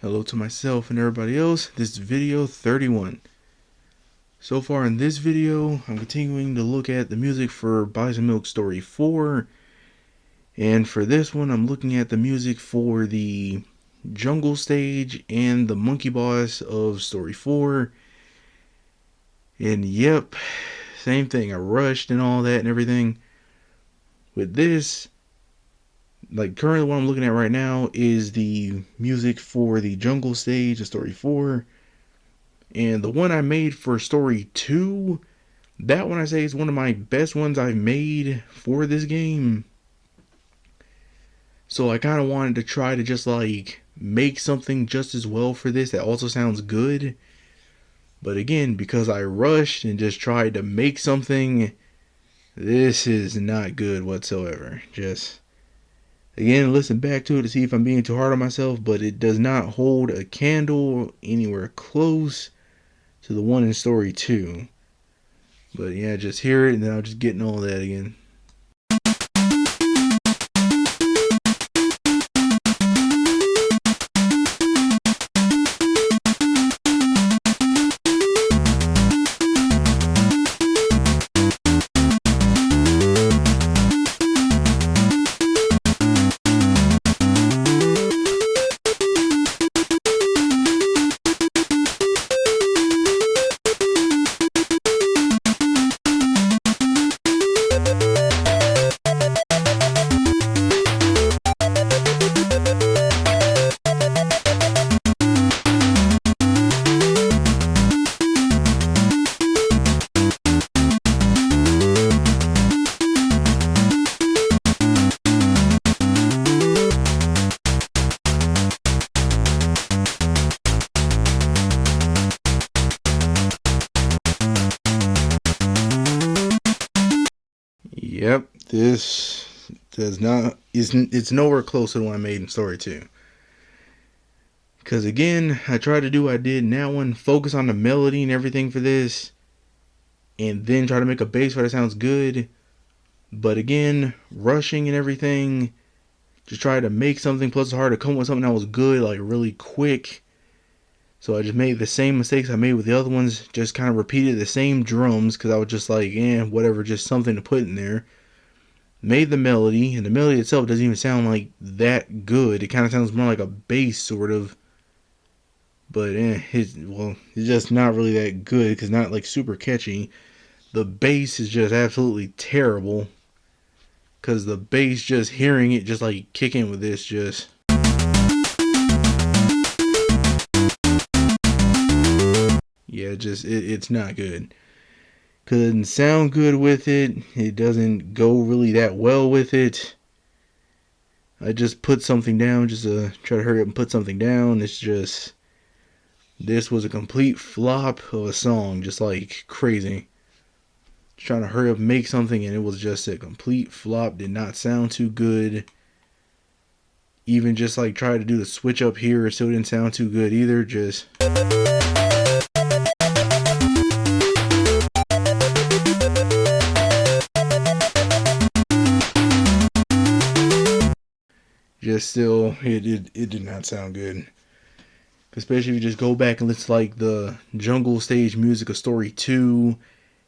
Hello to myself and everybody else. This is video 31. So far in this video, I'm continuing to look at the music for BeepBox Story 4. And for this one, I'm looking at the music for the jungle stage and the monkey boss of Story 4. And yep, same thing. I rushed and all that and everything. With this, like currently what I'm looking at right now is the music for the jungle stage of Story 4. And the one I made for Story 2, that one I say is one of my best ones I've made for this game. So I kind of wanted to try to just like make something just as well for this that also sounds good. But again, because I rushed and just tried to make something, this is not good whatsoever. Just, again, listen back to it to see if I'm being too hard on myself, but it does not hold a candle anywhere close to the one in Story 2. But yeah, just hear it and then I'll just get in all that again. Yep, this does not it's nowhere close to the one I made in Story 2. Because again, I tried to do what I did in that one, focus on the melody and everything for this, and then try to make a bass that sounds good. But again, rushing and everything, just try to make something, plus it's hard to come up with something that was good like really quick. So I just made the same mistakes I made with the other ones, just kind of repeated the same drums because I was just like, whatever, just something to put in there. Made the melody, and the melody itself doesn't even sound like that good. It kind of sounds more like a bass sort of. But it's just not really that good because not like super catchy. The bass is just absolutely terrible. Because the bass, just hearing it just like kick in with this, just... yeah, it's not good. Couldn't sound good with it. It doesn't go really that well with it. I just put something down just to try to hurry up and put something down. It's just... this was a complete flop of a song, just like crazy. Just trying to hurry up and make something, and it was just a complete flop. Did not sound too good. Even just like try to do the switch up here, it still didn't sound too good either. Just... just still, it did not sound good. Especially if you just go back and listen to like the jungle stage music of Story 2,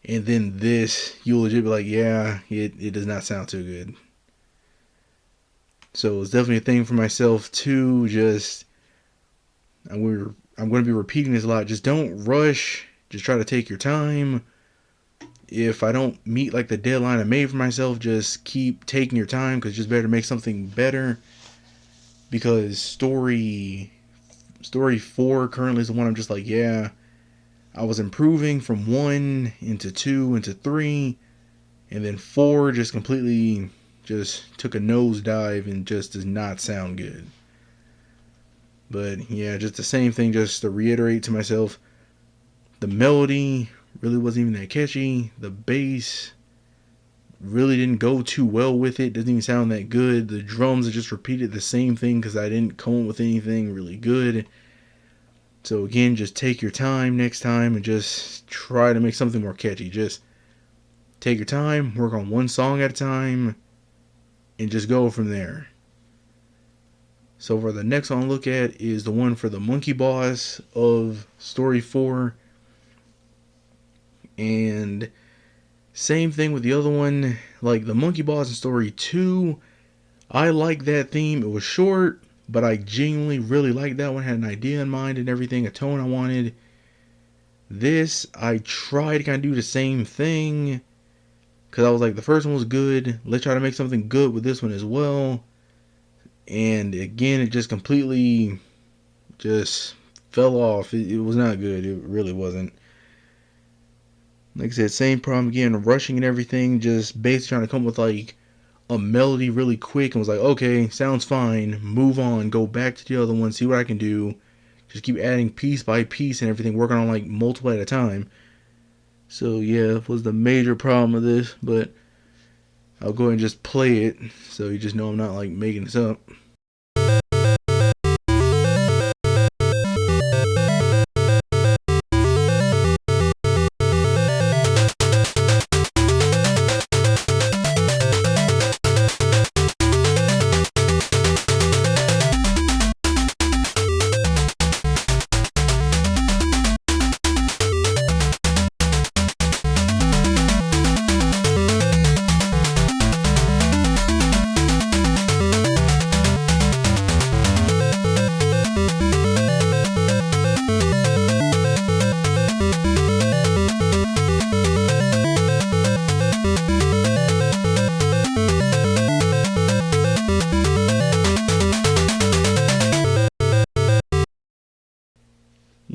and then this, you'll legit be like, yeah, it does not sound too good. So it's definitely a thing for myself too. Just, I'm going to be repeating this a lot. Just don't rush. Just try to take your time. If I don't meet like the deadline I made for myself, just keep taking your time, because it's just better to make something better. Because Story 4 currently is the one I'm just like, yeah, I was improving from 1 into 2 into 3, and then 4 just completely just took a nosedive and just does not sound good. But yeah, just the same thing, just to reiterate to myself, the melody really wasn't even that catchy. The bass really didn't go too well with it. Doesn't even sound that good. The drums, I just repeated the same thing because I didn't come up with anything really good. So again, just take your time next time and just try to make something more catchy. Just take your time, work on one song at a time, and just go from there. So for the next one I'll look at is the one for the monkey boss of story 4. And same thing with the other one. Like the monkey boss in story 2, I like that theme. It was short, but I genuinely really liked that one. Had an idea in mind and everything, a tone I wanted. This, I tried to kind of do the same thing, because I was like, the first one was good. Let's try to make something good with this one as well. And again, it just completely just fell off. It was not good. It really wasn't. Like I said, same problem again, rushing and everything. Just basically trying to come up with like a melody really quick, and was like, okay, sounds fine, move on, go back to the other one, see what I can do. Just keep adding piece by piece and everything, working on like multiple at a time. So yeah, that was the major problem with this, but I'll go ahead and just play it so you just know I'm not like making this up.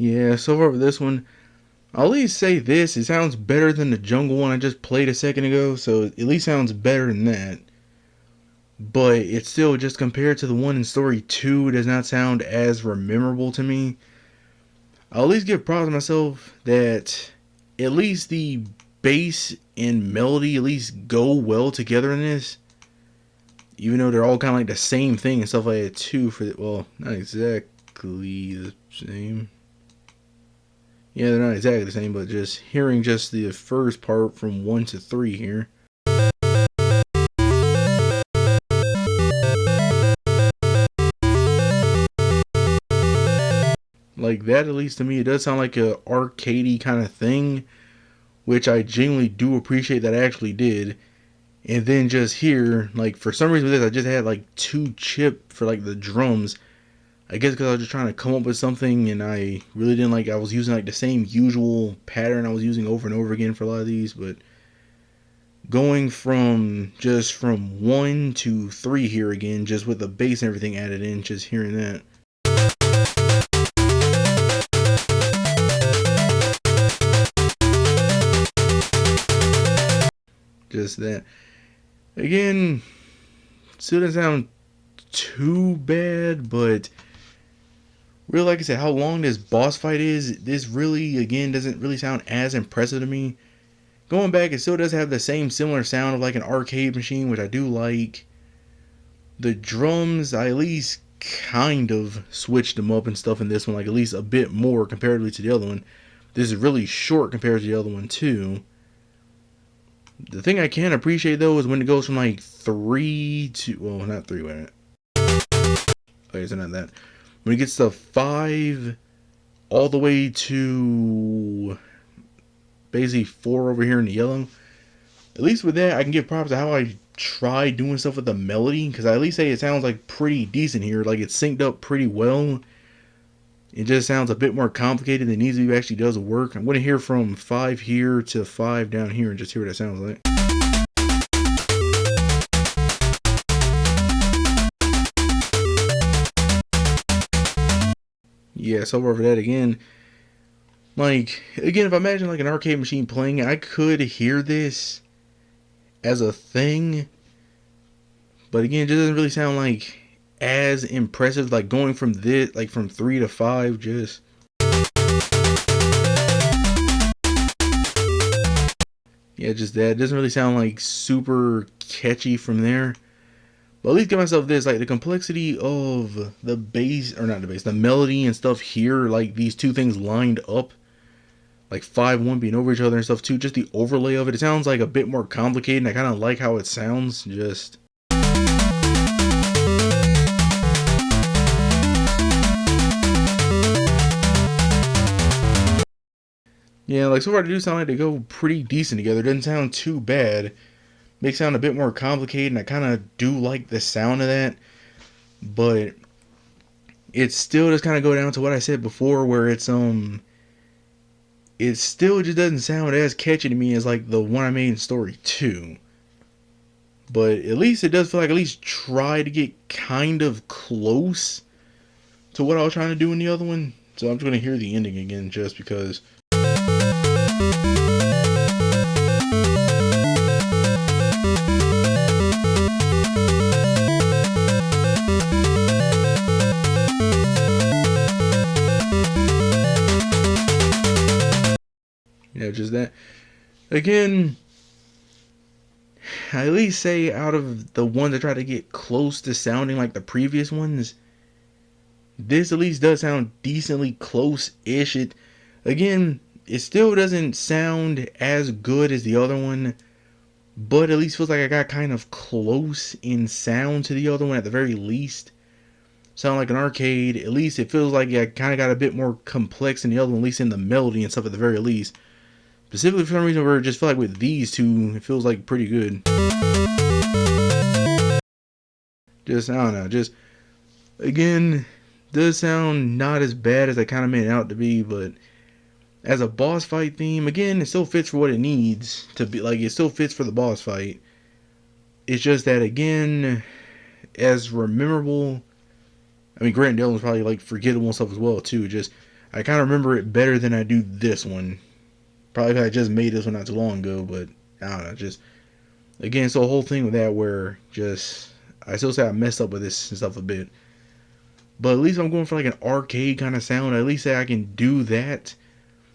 Yeah, so far with this one, I'll at least say this, it sounds better than the jungle one I just played a second ago, so it at least sounds better than that. But it's still, just compared to the one in story 2, it does not sound as memorable to me. I'll at least give props to myself that at least the bass and melody at least go well together in this. Even though they're all kind of like the same thing and stuff like that too. Well, not exactly the same. Yeah, they're not exactly the same, but just hearing just the first part from 1 to 3 here. Like that, at least to me, it does sound like a arcadey kind of thing, which I genuinely do appreciate that I actually did. And then just here, like for some reason with this, I just had like 2 chip for like the drums. I guess because I was just trying to come up with something, and I really didn't like, I was using like the same usual pattern I was using over and over again for a lot of these, but going from 1 to 3 here again, just with the bass and everything added in, just hearing that. Just that. Again, still doesn't sound too bad, but really, like I said, how long this boss fight is, this really, again, doesn't really sound as impressive to me. Going back, it still does have the same similar sound of like an arcade machine, which I do like. The drums, I at least kind of switched them up and stuff in this one, like at least a bit more comparatively to the other one. This is really short compared to the other one too. The thing I can appreciate though is when it goes from like 3 to, well, not 3, wait a minute. Okay, so not that. When it gets to 5 all the way to basically 4 over here in the yellow, at least with that I can give props to how I tried doing stuff with the melody, because I at least say it sounds like pretty decent here, like it's synced up pretty well. It just sounds a bit more complicated than it needs to be, actually does work. I'm going to hear from 5 here to 5 down here and just hear what that sounds like. Yeah, so over that again. Like, again, if I imagine like an arcade machine playing it, I could hear this as a thing. But again, it just doesn't really sound like as impressive. Like going from this, like from 3 to 5, just. Yeah, just that. It doesn't really sound like super catchy from there. But at least give myself this, like the complexity of the bass, or not the bass, the melody and stuff here, like these two things lined up, like 5-1 being over each other and stuff too, just the overlay of it, it sounds like a bit more complicated, and I kind of like how it sounds, just. Yeah, like so far they do sound like they go pretty decent together. It doesn't sound too bad. Makes it sound a bit more complicated, and I kind of do like the sound of that. But it still just kind of go down to what I said before, where it still just doesn't sound as catchy to me as like the one I made in Story 2. But at least it does feel like at least try to get kind of close to what I was trying to do in the other one. So I'm just gonna hear the ending again just because. Yeah, just that. Again, I at least say out of the ones that try to get close to sounding like the previous ones, this at least does sound decently close-ish. It still doesn't sound as good as the other one, but at least feels like I got kind of close in sound to the other one at the very least. Sound like an arcade. At least it feels like I kind of got a bit more complex in the other one, at least in the melody and stuff at the very least. Specifically for some reason, where it just feel like with these two, it feels like pretty good. Just I don't know. Just again, does sound not as bad as I kind of made it out to be, but as a boss fight theme, again, it still fits for what it needs to be. Like it still fits for the boss fight. It's just that again, as memorable. I mean, Grant Dillon was probably like forgettable and stuff as well too. Just I kind of remember it better than I do this one. Probably because I just made this one not too long ago, but I don't know. Just again, so the whole thing with that where just I still say I messed up with this and stuff a bit. But at least I'm going for like an arcade kind of sound. At least say I can do that.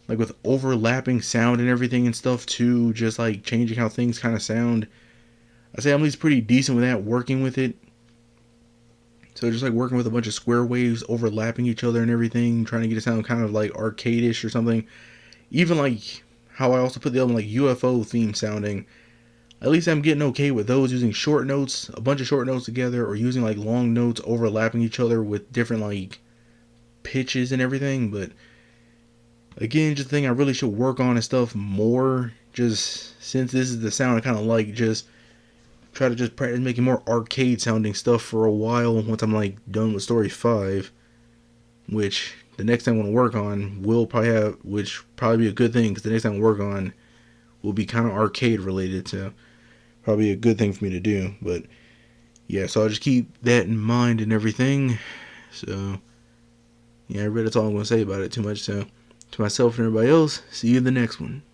Like with overlapping sound and everything and stuff too. Just like changing how things kind of sound. I say I'm at least pretty decent with that, working with it. So just like working with a bunch of square waves overlapping each other and everything. Trying to get it sound kind of like arcade-ish or something. Even like how I also put the other one like UFO theme sounding. At least I'm getting okay with those, using short notes, a bunch of short notes together, or using like long notes overlapping each other with different like pitches and everything. But again, just a thing I really should work on and stuff more. Just since this is the sound I kind of like, just try to just practice making more arcade sounding stuff for a while once I'm like done with Story 5. Which the next thing I want to work on will probably have, which probably be a good thing because the next thing I work on will be kind of arcade related. So probably a good thing for me to do. But yeah, so I'll just keep that in mind and everything. So yeah, I read that's all I'm going to say about it too much. So to myself and everybody else, see you in the next one.